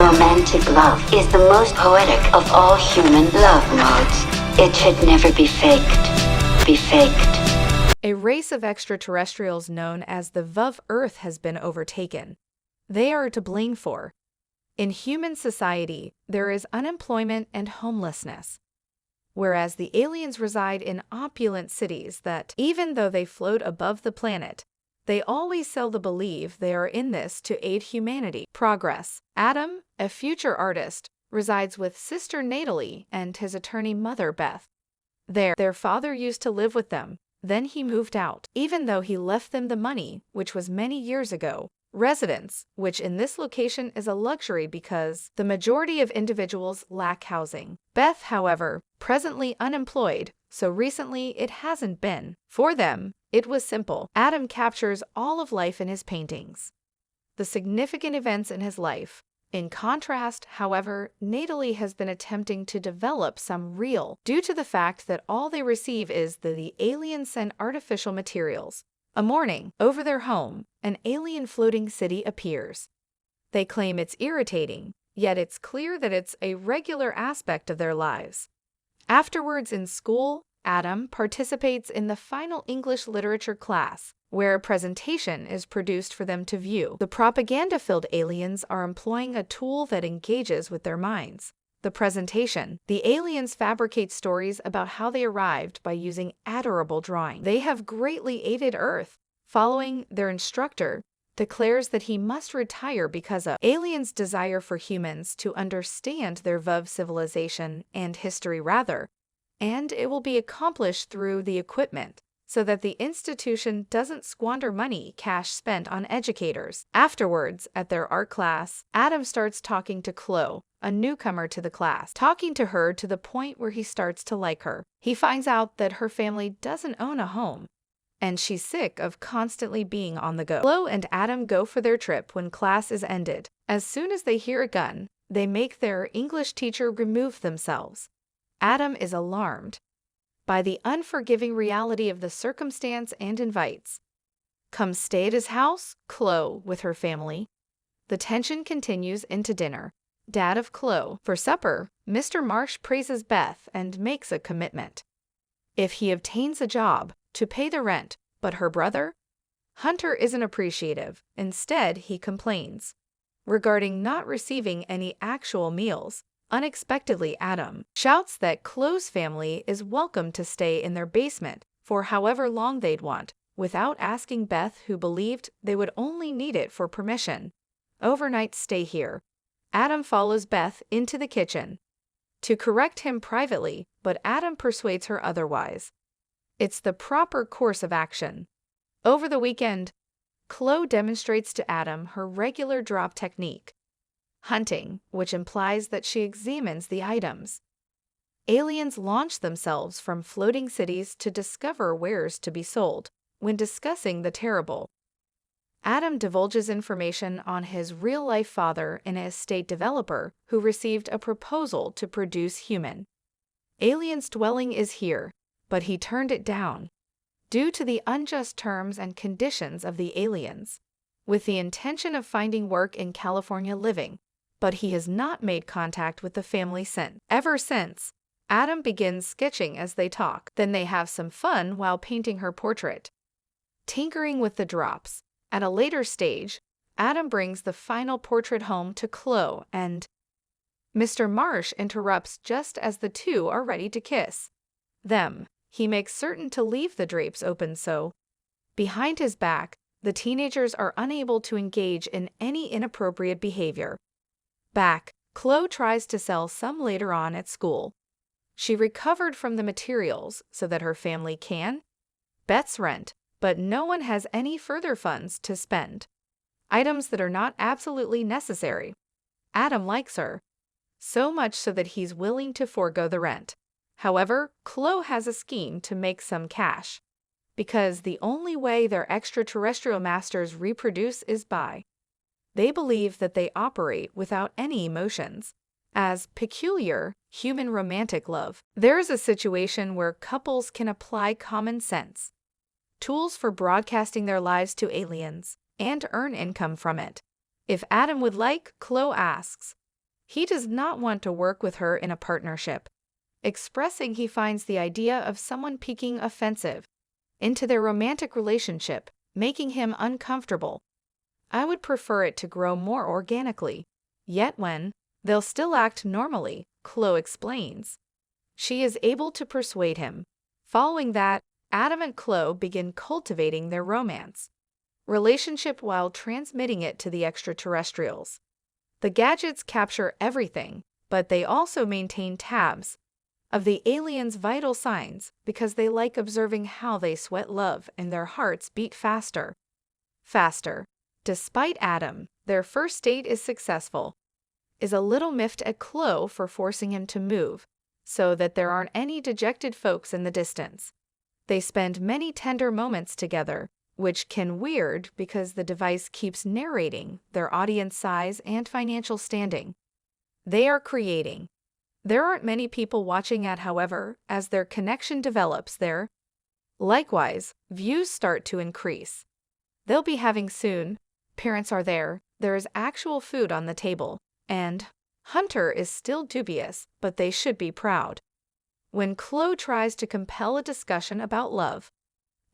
Romantic love is the most poetic of all human love modes. It should never be faked. Be faked. A race of extraterrestrials known as the VUV Earth has been overtaken. They are to blame for. In human society, there is unemployment and homelessness, whereas the aliens reside in opulent cities that, even though they float above the planet, they always sell the belief they are in this to aid humanity progress. Adam, a future artist, resides with sister Natalie and his attorney mother Beth. Their father used to live with them, then he moved out, even though he left them the money, which was many years ago. Residence, which in this location is a luxury because the majority of individuals lack housing. Beth, however, presently unemployed, so recently it hasn't been. For them, it was simple. Adam captures all of life in his paintings, the significant events in his life. In contrast, however, Natalie has been attempting to develop some real, due to the fact that all they receive is the aliens send artificial materials. A morning, over their home, an alien floating city appears. They claim it's irritating, yet it's clear that it's a regular aspect of their lives. Afterwards in school, Adam participates in the final English literature class, where a presentation is produced for them to view. The propaganda-filled aliens are employing a tool that engages with their minds. The presentation. The aliens fabricate stories about how they arrived by using adorable drawing. They have greatly aided Earth. Following, their instructor declares that he must retire because of aliens' desire for humans to understand their VUV civilization and history rather, and it will be accomplished through the equipment, so that the institution doesn't squander money cash spent on educators. Afterwards, at their art class, Adam starts talking to Chloe, a newcomer to the class, talking to her to the point where he starts to like her. He finds out that her family doesn't own a home, and she's sick of constantly being on the go. Chloe and Adam go for their trip when class is ended. As soon as they hear a gun, they make their English teacher remove themselves. Adam is alarmed by the unforgiving reality of the circumstance and invites. Come stay at his house, Chloe, with her family. The tension continues into dinner. Dad of Chloe. For supper, Mr. Marsh praises Beth and makes a commitment. If he obtains a job, to pay the rent, but her brother? Hunter isn't appreciative. Instead, he complains regarding not receiving any actual meals. Unexpectedly, Adam shouts that Chloe's family is welcome to stay in their basement for however long they'd want, without asking Beth, who believed they would only need it for permission. Overnight stay here. Adam follows Beth into the kitchen to correct him privately, but Adam persuades her otherwise. It's the proper course of action. Over the weekend, Chloe demonstrates to Adam her regular drop technique. Hunting, which implies that she examines the items. Aliens launch themselves from floating cities to discover wares to be sold. When discussing the terrible, Adam divulges information on his real-life father, an estate developer who received a proposal to produce human aliens dwelling is here, but he turned it down due to the unjust terms and conditions of the aliens, with the intention of finding work in California living. But he has not made contact with the family since. Ever since, Adam begins sketching as they talk. Then they have some fun while painting her portrait, tinkering with the drops. At a later stage, Adam brings the final portrait home to Chloe, and Mr. Marsh interrupts just as the two are ready to kiss them. He makes certain to leave the drapes open so, behind his back, the teenagers are unable to engage in any inappropriate behavior. Back, Chloe tries to sell some later on at school. She recovered from the materials so that her family can Beth's rent, but no one has any further funds to spend. Items that are not absolutely necessary. Adam likes her, so much so that he's willing to forego the rent. However, Chloe has a scheme to make some cash, because the only way their extraterrestrial masters reproduce is by. They believe that they operate without any emotions, as peculiar human romantic love. There is a situation where couples can apply common sense, tools for broadcasting their lives to aliens, and earn income from it. If Adam would like, Chloe asks, He does not want to work with her in a partnership, expressing he finds the idea of someone peeking offensive into their romantic relationship, making him uncomfortable. I would prefer it to grow more organically. Yet when they'll still act normally, Chloe explains. She is able to persuade him. Following that, Adam and Chloe begin cultivating their romance relationship while transmitting it to the extraterrestrials. The gadgets capture everything, but they also maintain tabs of the aliens' vital signs because they like observing how they sweat love and their hearts beat faster. Despite Adam, their first date is successful, is a little miffed at Chloe for forcing him to move, so that there aren't any dejected folks in the distance. They spend many tender moments together, which can weird because the device keeps narrating their audience size and financial standing. They are creating. There aren't many people watching at, however, as their connection develops there. Likewise, views start to increase. They'll be having soon. Parents are there is actual food on the table, and Hunter is still dubious, but they should be proud. When Chloe tries to compel a discussion about love,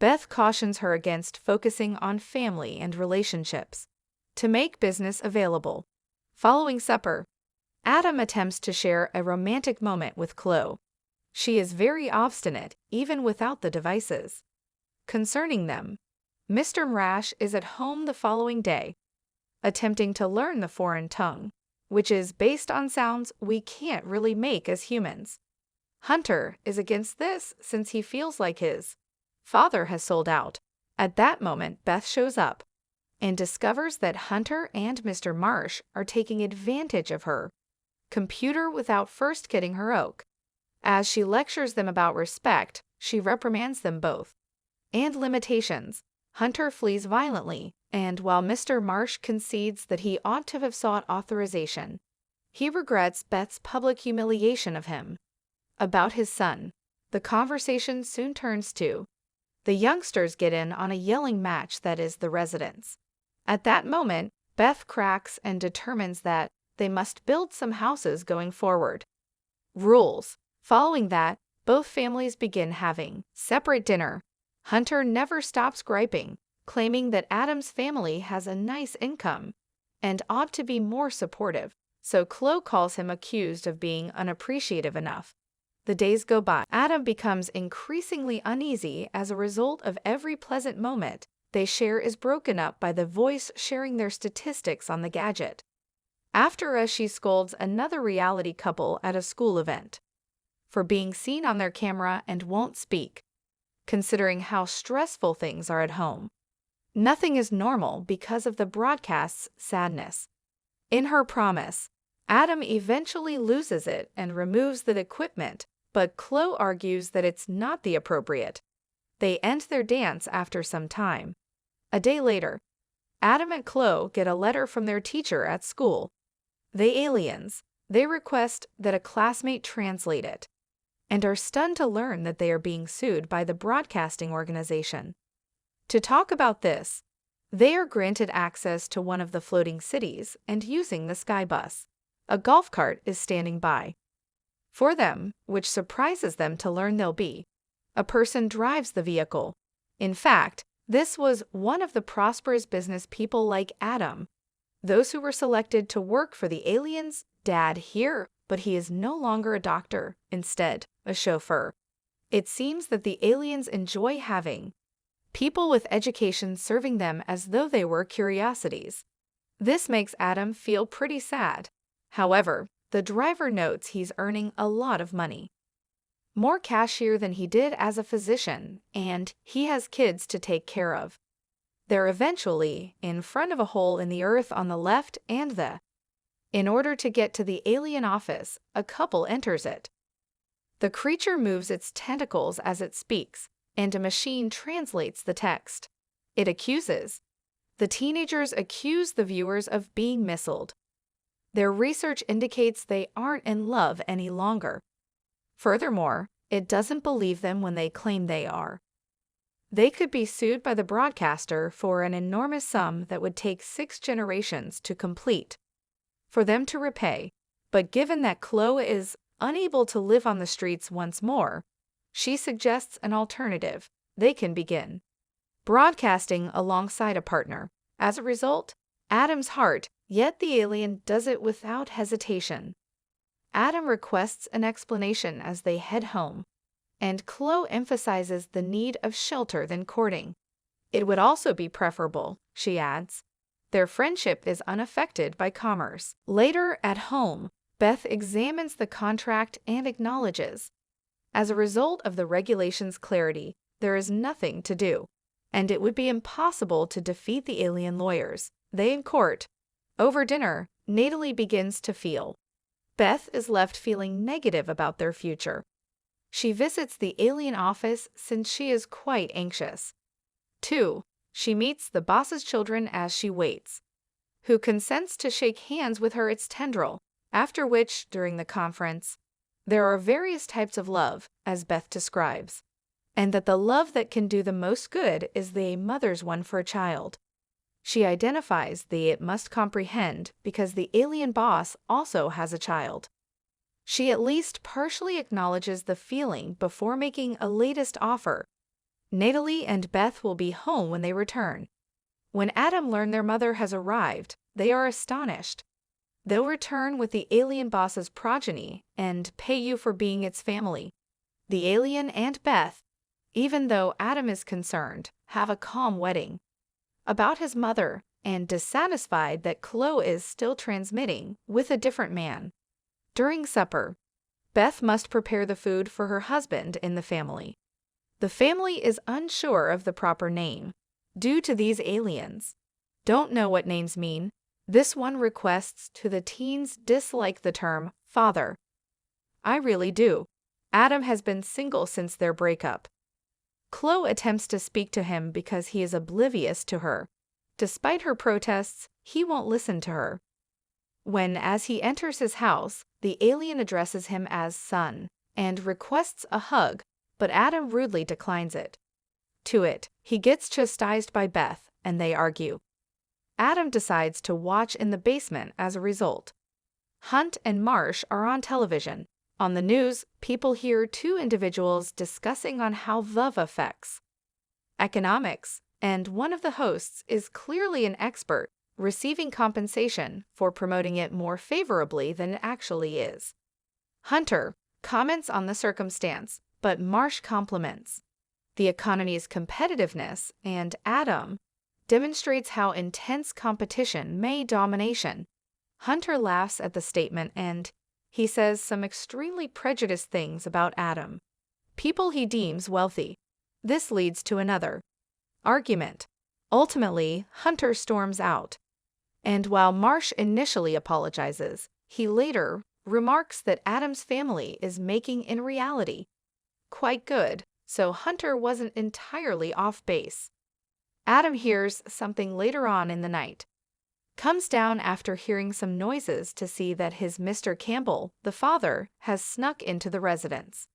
Beth cautions her against focusing on family and relationships to make business available. Following supper, Adam attempts to share a romantic moment with Chloe. She is very obstinate, even without the devices. Concerning them, Mr. Mrash is at home the following day, attempting to learn the foreign tongue, which is based on sounds we can't really make as humans. Hunter is against this since he feels like his father has sold out. At that moment, Beth shows up and discovers that Hunter and Mr. Marsh are taking advantage of her computer without first getting her oak. As she lectures them about respect, she reprimands them both and limitations. Hunter flees violently, and while Mr. Marsh concedes that he ought to have sought authorization, he regrets Beth's public humiliation of him. About his son, the conversation soon turns to the youngsters get in on a yelling match that is the residence. At that moment, Beth cracks and determines that they must build some houses going forward. Rules. Following that, both families begin having separate dinner. Hunter never stops griping, claiming that Adam's family has a nice income and ought to be more supportive, so Chloe calls him accused of being unappreciative enough. The days go by. Adam becomes increasingly uneasy as a result of every pleasant moment they share is broken up by the voice sharing their statistics on the gadget. After she scolds another reality couple at a school event for being seen on their camera and won't speak, considering how stressful things are at home. Nothing is normal because of the broadcast's sadness. In her promise, Adam eventually loses it and removes the equipment, but Chloe argues that it's not the appropriate. They end their dance after some time. A day later, Adam and Chloe get a letter from their teacher at school. They request that a classmate translate it, and are stunned to learn that they are being sued by the broadcasting organization. To talk about this, they are granted access to one of the floating cities and using the sky bus. A golf cart is standing by for them, which surprises them to learn a person drives the vehicle. In fact, this was one of the prosperous business people like Adam, those who were selected to work for the aliens' dad here, but he is no longer a doctor, instead, a chauffeur. It seems that the aliens enjoy having people with education serving them as though they were curiosities. This makes Adam feel pretty sad. However, the driver notes he's earning a lot of money. More cash here than he did as a physician, and he has kids to take care of. They're eventually in front of a hole in the earth on the left and in order to get to the alien office, a couple enters it. The creature moves its tentacles as it speaks, and a machine translates the text. It accuses. The teenagers accuse the viewers of being missiled. Their research indicates they aren't in love any longer. Furthermore, it doesn't believe them when they claim they are. They could be sued by the broadcaster for an enormous sum that would take 6 generations to complete. For them to repay, But given that Chloe is unable to live on the streets once more, she suggests an alternative. They can begin broadcasting alongside a partner. As a result, Adam's heart, yet the alien does it without hesitation. Adam requests an explanation as they head home, and Chloe emphasizes the need of shelter than courting. It would also be preferable, she adds. Their friendship is unaffected by commerce. Later at home, Beth examines the contract and acknowledges. As a result of the regulation's clarity, there is nothing to do, and it would be impossible to defeat the alien lawyers. They in court. Over dinner, Natalie begins to feel. Beth is left feeling negative about their future. She visits the alien office since she is quite anxious. 2. She meets the boss's children as she waits, who consents to shake hands with her its tendril, after which, during the conference, there are various types of love, as Beth describes, and that the love that can do the most good is the mother's one for a child. She identifies the it must comprehend because the alien boss also has a child. She at least partially acknowledges the feeling before making a latest offer. Natalie and Beth will be home when they return. When Adam learns their mother has arrived, they are astonished. They'll return with the alien boss's progeny and pay you for being its family. The alien and Beth, even though Adam is concerned, have a calm wedding. About his mother, and dissatisfied that Chloe is still transmitting with a different man. During supper, Beth must prepare the food for her husband in the family. The family is unsure of the proper name, due to these aliens. Don't know what names mean. This one requests to the teens dislike the term father. I really do. Adam has been single since their breakup. Chloe attempts to speak to him because he is oblivious to her. Despite her protests, he won't listen to her. When, as he enters his house, the alien addresses him as son and requests a hug, but Adam rudely declines it. To it, he gets chastised by Beth, and they argue. Adam decides to watch in the basement as a result. Hunt and Marsh are on television. On the news, people hear two individuals discussing on how love affects economics, and one of the hosts is clearly an expert, receiving compensation for promoting it more favorably than it actually is. Hunter comments on the circumstance, but Marsh compliments the economy's competitiveness, and Adam demonstrates how intense competition may domination. Hunter laughs at the statement and he says some extremely prejudiced things about Adam. People he deems wealthy. This leads to another argument. Ultimately, Hunter storms out. And while Marsh initially apologizes, he later remarks that Adam's family is making in reality quite good, so Hunter wasn't entirely off base. Adam hears something later on in the night. Comes down after hearing some noises to see that his Mr. Campbell, the father, has snuck into the residence.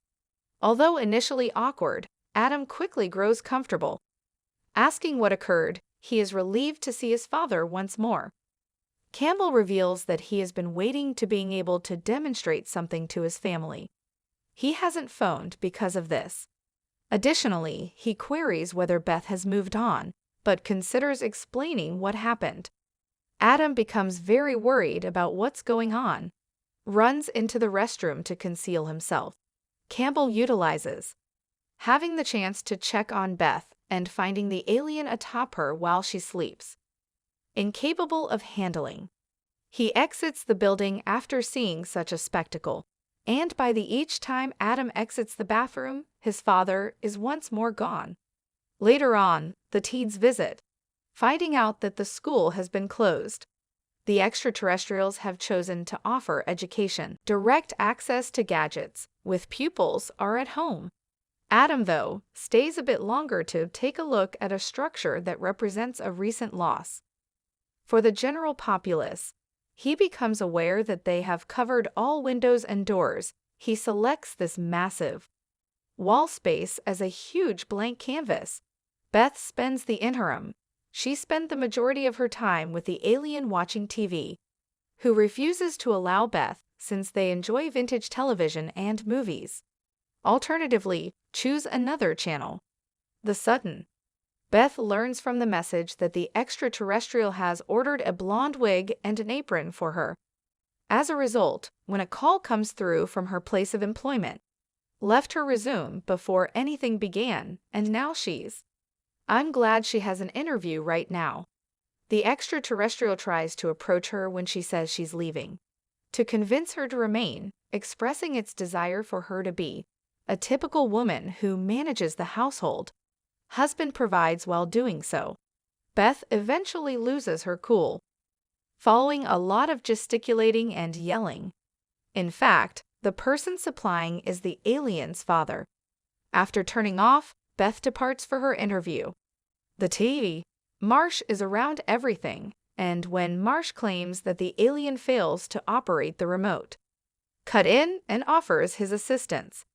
Although initially awkward, Adam quickly grows comfortable. Asking what occurred, he is relieved to see his father once more. Campbell reveals that he has been waiting to being able to demonstrate something to his family. He hasn't phoned because of this. Additionally, he queries whether Beth has moved on, but considers explaining what happened. Adam becomes very worried about what's going on, runs into the restroom to conceal himself. Campbell utilizes having the chance to check on Beth and finding the alien atop her while she sleeps. Incapable of handling, he exits the building after seeing such a spectacle, and by the each time Adam exits the bathroom, his father is once more gone. Later on, the teens visit, finding out that the school has been closed. The extraterrestrials have chosen to offer education, direct access to gadgets, with pupils are at home. Adam, though, stays a bit longer to take a look at a structure that represents a recent loss. For the general populace, he becomes aware that they have covered all windows and doors. He selects this massive wall space as a huge blank canvas. Beth spends the interim. She spent the majority of her time with the alien watching TV, who refuses to allow Beth since they enjoy vintage television and movies. Alternatively, choose another channel. The Sutton. Beth learns from the message that the extraterrestrial has ordered a blonde wig and an apron for her. As a result, when a call comes through from her place of employment, left her resume before anything began, and now I'm glad she has an interview right now. The extraterrestrial tries to approach her when she says she's leaving, to convince her to remain, expressing its desire for her to be a typical woman who manages the household. Husband provides while doing so. Beth eventually loses her cool, following a lot of gesticulating and yelling. In fact, the person supplying is the alien's father. After turning off, Beth departs for her interview. The TV. Marsh is around everything, and when Marsh claims that the alien fails to operate the remote, cut in and offers his assistance.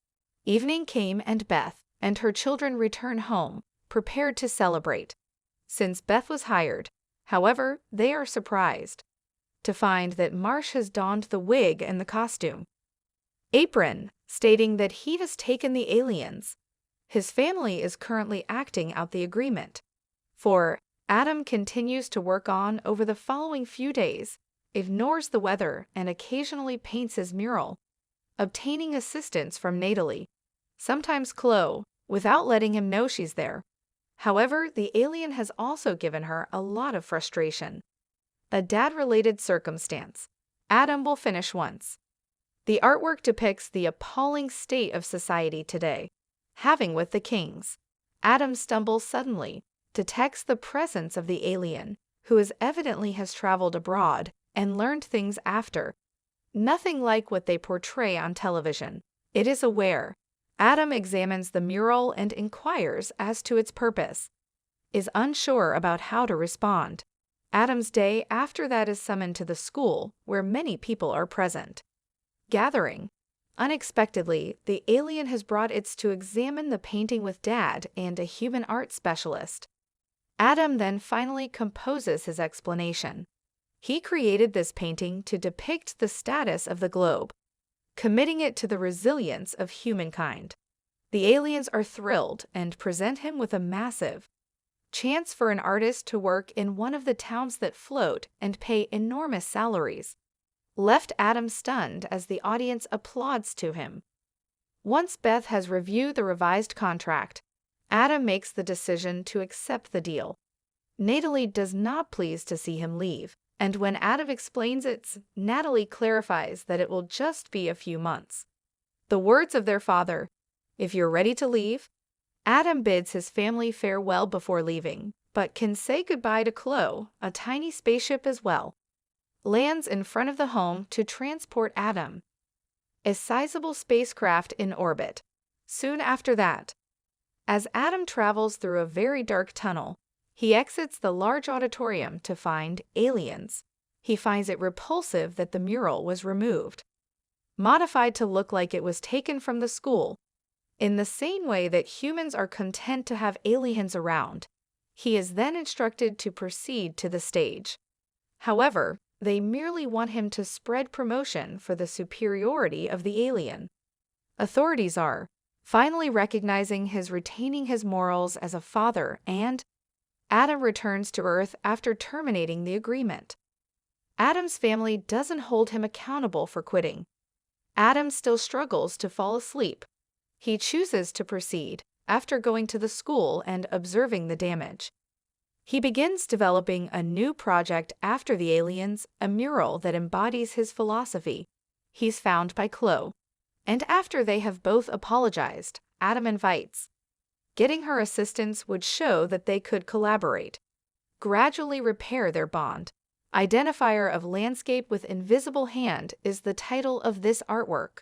Evening came and Beth and her children return home, prepared to celebrate. Since Beth was hired, however, they are surprised to find that Marsh has donned the wig and the costume apron, stating that he has taken the aliens. His family is currently acting out the agreement. For Adam continues to work on over the following few days, ignores the weather, and occasionally paints his mural, obtaining assistance from Natalie, sometimes Chloe, without letting him know she's there. However, the alien has also given her a lot of frustration. A dad-related circumstance. Adam will finish once. The artwork depicts the appalling state of society today. Having with the Kings, Adam stumbles suddenly, detects the presence of the alien, who evidently has traveled abroad and learned things after. Nothing like what they portray on television. It is aware. Adam examines the mural and inquires as to its purpose. Is unsure about how to respond. Adam's day after that is summoned to the school, where many people are present. Gathering. Unexpectedly, the alien has brought it to examine the painting with Dad and a human art specialist. Adam then finally composes his explanation. He created this painting to depict the status of the globe, committing it to the resilience of humankind. The aliens are thrilled and present him with a massive chance for an artist to work in one of the towns that float and pay enormous salaries. Left Adam stunned as the audience applauds to him. Once Beth has reviewed the revised contract, Adam makes the decision to accept the deal. Natalie does not please to see him leave, and when Adam explains it, Natalie clarifies that it will just be a few months. The words of their father, "If you're ready to leave," Adam bids his family farewell before leaving, but can say goodbye to Chloe, a tiny spaceship as well. Lands in front of the home to transport Adam. A sizable spacecraft in orbit. Soon after that, as Adam travels through a very dark tunnel, he exits the large auditorium to find aliens. He finds it repulsive that the mural was removed, modified to look like it was taken from the school. In the same way that humans are content to have aliens around, he is then instructed to proceed to the stage. However, they merely want him to spread promotion for the superiority of the alien. Authorities are finally recognizing his retaining his morals as a father, and Adam returns to Earth after terminating the agreement. Adam's family doesn't hold him accountable for quitting. Adam still struggles to fall asleep. He chooses to proceed after going to the school and observing the damage. He begins developing a new project after the aliens, a mural that embodies his philosophy. He's found by Chloe, and after they have both apologized, Adam invites. Getting her assistance would show that they could collaborate, gradually repair their bond. Identifier of landscape with invisible hand is the title of this artwork.